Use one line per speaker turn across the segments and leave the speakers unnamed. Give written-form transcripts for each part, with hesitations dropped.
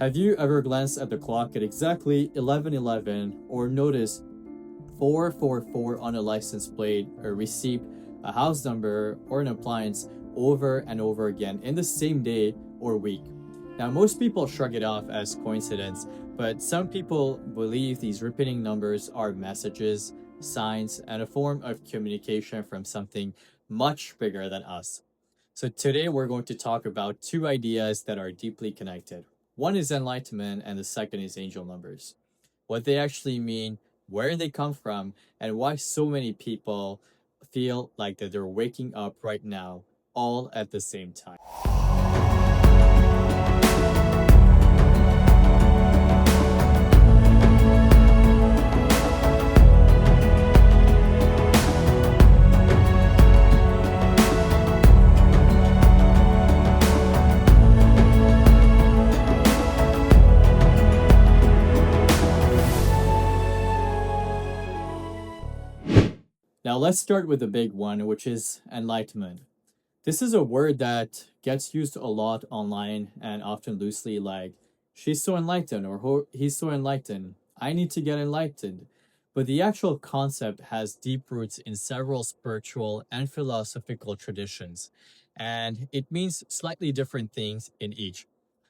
Have you ever glanced at the clock at exactly 11:11 or noticed 444 on a license plate or receipt, a house number, or an appliance over and over again in the same day or week? Now, most people shrug it off as coincidence, but some people believe these repeating numbers are messages, signs, and a form of communication from something much bigger than us. So today we're going to talk about two ideas that are deeply connected. One is enlightenment and the second is angel numbers. What they actually mean, where they come from, and why so many people feel like that they're waking up right now all at the same time. Now let's start with the big one, which is enlightenment. This is a word that gets used a lot online and often loosely, like, she's so enlightened or he's so enlightened. I need to get enlightened. But the actual concept has deep roots in several spiritual and philosophical traditions, and it means slightly different things in each.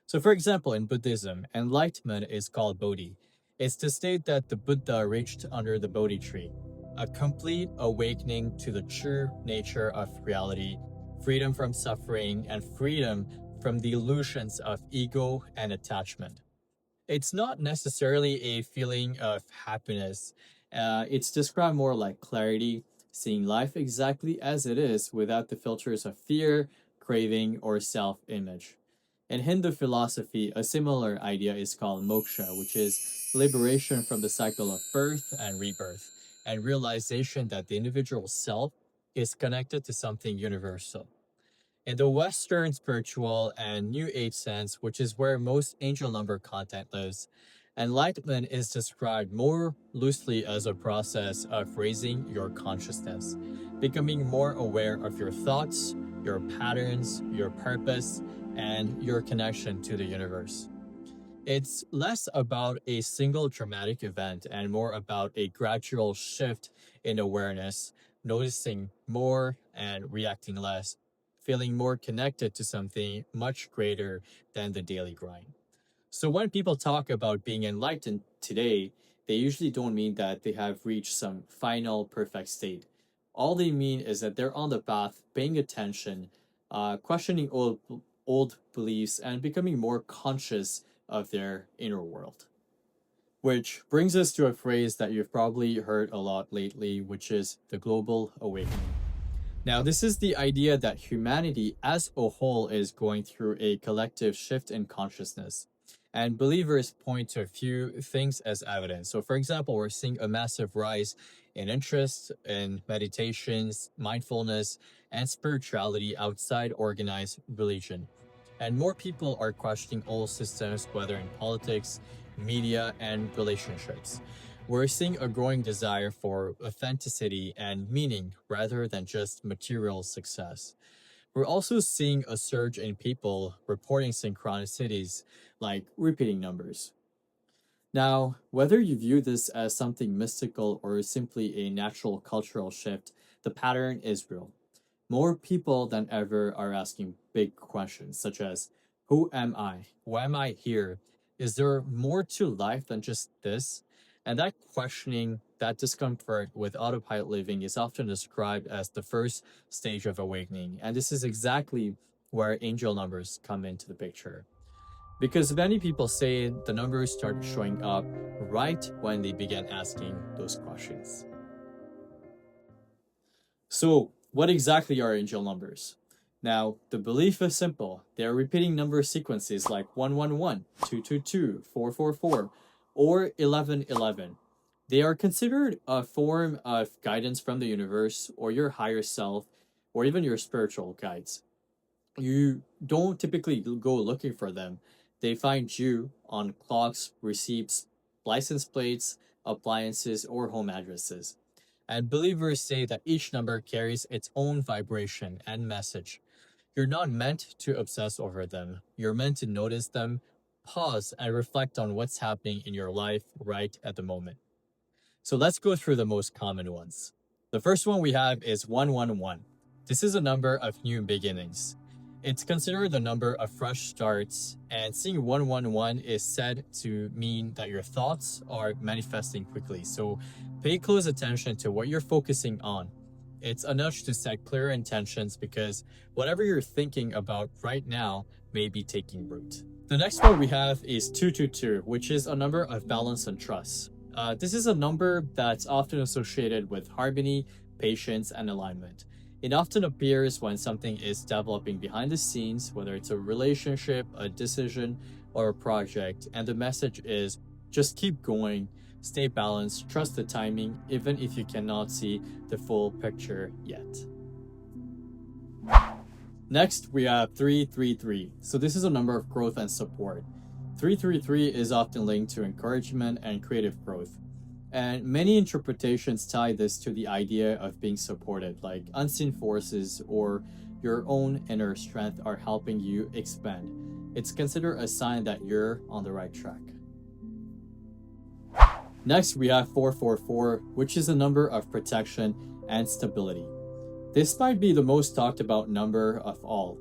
So, for example, in Buddhism, enlightenment is called Bodhi. It's the state that the Buddha reached under the Bodhi tree, a complete awakening to the true nature of reality, freedom from suffering, and freedom from the illusions of ego and attachment. It's not necessarily a feeling of happiness. It's described more like clarity, seeing life exactly as it is without the filters of fear, craving, or self image. In Hindu philosophy, a similar idea is called moksha, which is liberation from the cycle of birth and rebirth, and realization that the individual self is connected to something universal. In the Western spiritual and New Age sense, which is where most angel number content lives, enlightenment is described more loosely as a process of raising your consciousness, becoming more aware of your thoughts, your patterns, your purpose, and your connection to the universe. It's less about a single dramatic event and more about a gradual shift in awareness, noticing more and reacting less, feeling more connected to something much greater than the daily grind. So when people talk about being enlightened today, they usually don't mean that they have reached some final perfect state. All they mean is that they're on the path, paying attention, questioning old beliefs, and becoming more conscious of their inner world. Which brings us to a phrase that you've probably heard a lot lately, which is the global awakening. Now, this is the idea that humanity as a whole is going through a collective shift in consciousness. And believers point to a few things as evidence. So, for example, we're seeing a massive rise in interest in meditations, mindfulness, and spirituality outside organized religion. And more people are questioning old systems, whether in politics, media, and relationships. We're seeing a growing desire for authenticity and meaning rather than just material success. We're also seeing a surge in people reporting synchronicities, like repeating numbers. Now, whether you view this as something mystical or simply a natural cultural shift, the pattern is real. More people than ever are asking big questions, such as, who am I? Why am I here? Is there more to life than just this? And that questioning, that discomfort with autopilot living is often described as the first stage of awakening. And this is exactly where angel numbers come into the picture. Because many people say the numbers started showing up right when they began asking those questions. So, what exactly are angel numbers? Now, the belief is simple. They are repeating number sequences like 111, 222, 444, or 1111. They are considered a form of guidance from the universe or your higher self or even your spiritual guides. You don't typically go looking for them. They find you on clocks, receipts, license plates, appliances, or home addresses. And believers say that each number carries its own vibration and message. You're not meant to obsess over them. You're meant to notice them, pause and reflect on what's happening in your life right at the moment. So let's go through the most common ones. The first one we have is 111. This is a number of new beginnings. It's considered the number of fresh starts, and seeing 111 is said to mean that your thoughts are manifesting quickly. So pay close attention to what you're focusing on. It's a nudge to set clear intentions because whatever you're thinking about right now may be taking root. The next one we have is 222, which is a number of balance and trust. This is a number that's often associated with harmony, patience, and alignment. It often appears when something is developing behind the scenes, whether it's a relationship, a decision, or a project, and the message is just keep going, stay balanced, trust the timing, even if you cannot see the full picture yet. Next, we have 333. So this is a number of growth and support. 333 is often linked to encouragement and creative growth. And many interpretations tie this to the idea of being supported, like unseen forces or your own inner strength are helping you expand. It's considered a sign that you're on the right track. Next, we have 444, which is a number of protection and stability. This might be the most talked about number of all.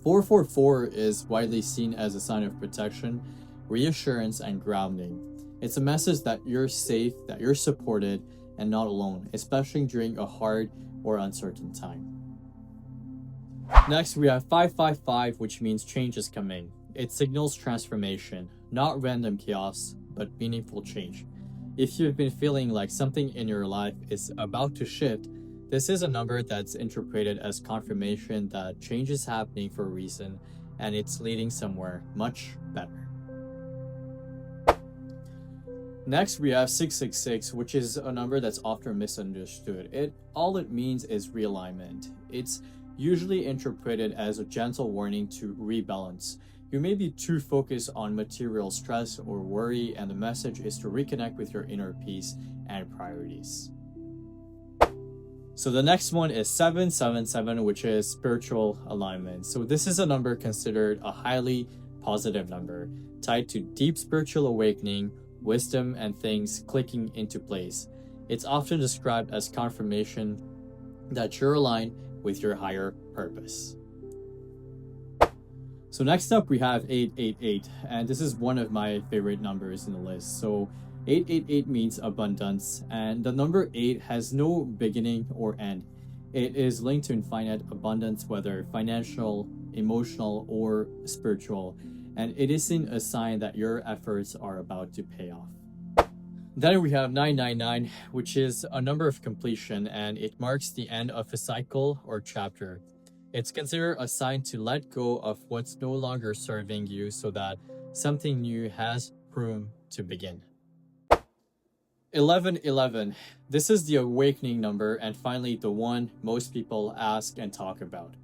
444 is widely seen as a sign of protection, reassurance, and grounding. It's a message that you're safe, that you're supported, and not alone, especially during a hard or uncertain time. Next, we have 555, which means change is coming. It signals transformation, not random chaos, but meaningful change. If you've been feeling like something in your life is about to shift, this is a number that's interpreted as confirmation that change is happening for a reason and it's leading somewhere much better. Next, we have 666, which is a number that's often misunderstood. All it means is realignment. It's usually interpreted as a gentle warning to rebalance. You may be too focused on material stress or worry, and the message is to reconnect with your inner peace and priorities. So the next one is 777, which is spiritual alignment. So this is a number considered a highly positive number, tied to deep spiritual awakening, wisdom, and things clicking into place. It's often described as confirmation that you're aligned with your higher purpose. So next up we have 888, and this is one of my favorite numbers in the list. So 888 means abundance, and the number 8 has no beginning or end. It is linked to infinite abundance, whether financial, emotional, or spiritual, and it is seen a sign that your efforts are about to pay off. Then we have 999, which is a number of completion, and it marks the end of a cycle or chapter. It's considered a sign to let go of what's no longer serving you so that something new has room to begin. 1111. This is the awakening number and finally the one most people ask and talk about.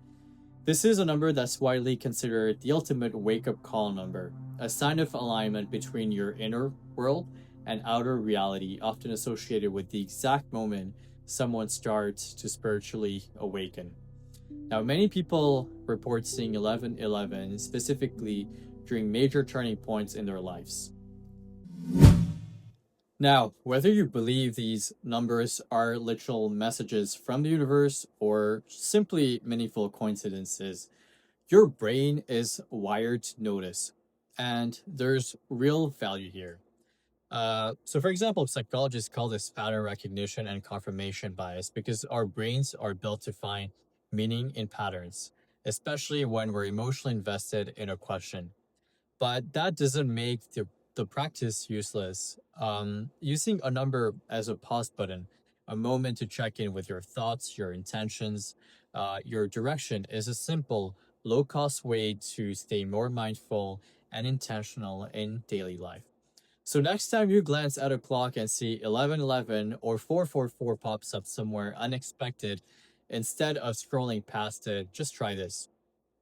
This is a number that's widely considered the ultimate wake-up call number, a sign of alignment between your inner world and outer reality, often associated with the exact moment someone starts to spiritually awaken. Now, many people report seeing 1111 specifically during major turning points in their lives. Now, whether you believe these numbers are literal messages from the universe or simply meaningful coincidences, your brain is wired to notice, and there's real value here. So, for example, psychologists call this pattern recognition and confirmation bias because our brains are built to find meaning in patterns, especially when we're emotionally invested in a question. But that doesn't make the practice useless. Using a number as a pause button, a moment to check in with your thoughts, your intentions, your direction is a simple, low cost way to stay more mindful and intentional in daily life. So next time you glance at a clock and see 1111 or 444 pops up somewhere unexpected, instead of scrolling past it, just try this.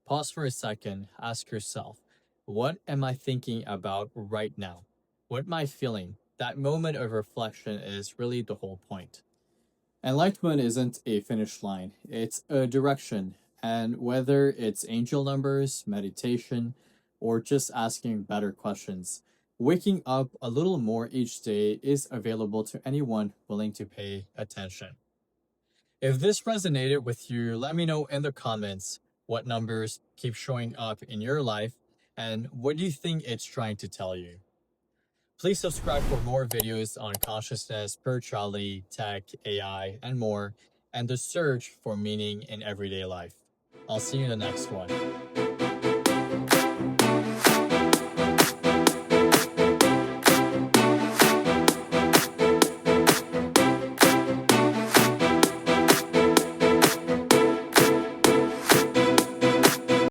Pause for a second, ask yourself, what am I thinking about right now? What am I feeling? That moment of reflection is really the whole point. Enlightenment isn't a finish line, it's a direction. And whether it's angel numbers, meditation, or just asking better questions. Waking up a little more each day is available to anyone willing to pay attention. If this resonated with you, let me know in the comments what numbers keep showing up in your life and what do you think it's trying to tell you. Please subscribe for more videos on consciousness, spirituality, tech, AI, and more, and the search for meaning in everyday life. I'll see you in the next one.